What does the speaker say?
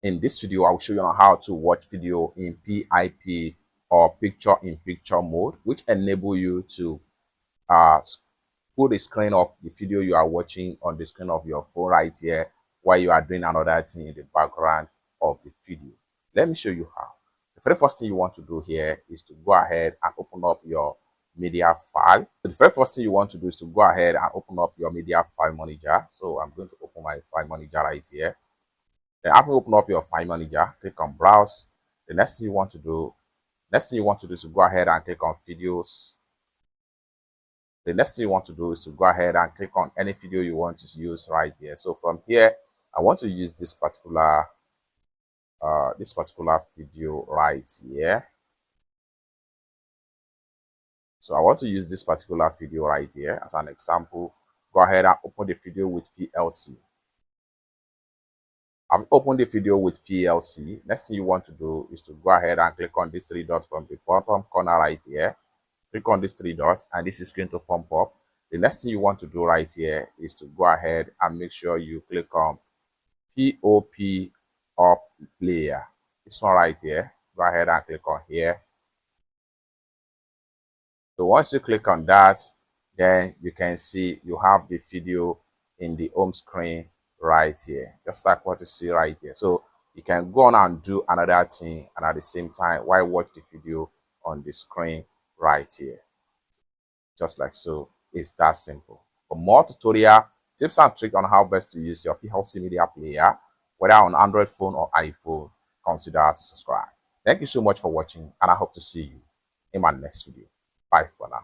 In this video, I will show you on how to watch video in PiP or picture-in-picture mode, which enable you to put the screen of the video you are watching on the screen of your phone right here while you are doing another thing in the background of the video. Let me show you how. The very first thing you want to do here is to go ahead and open up your media file. So the very first thing you want to do is to go ahead and open up your media file manager. So I'm going to open my file manager right here. Then after you open up your file manager, click on browse. The next thing you want to do is to go ahead and click on videos. The next thing you want to do is to go ahead and click on any video you want to use right here. So from here, I want to use this particular video right here. So I want to use this particular video right here as an example. Go ahead and open the video with VLC. I've opened the video with VLC. Next thing you want to do is to go ahead and click on these three dots from the bottom corner right here. Click on these three dots and this is going to pump up. The next thing you want to do right here is to go ahead and make sure you click on PiP Player. This one right here. Go ahead and click on here. So once you click on that, then you can see you have the video in the home screen right here, just like what you see right here. So you can go on and do another thing and at the same time while watch the video on the screen right here, just like so. It's that simple. For more tutorial tips and tricks on how best to use your VLC Media Player, whether on Android phone or iPhone, consider to subscribe. Thank you so much for watching and I hope to see you in my next video. Bye for now.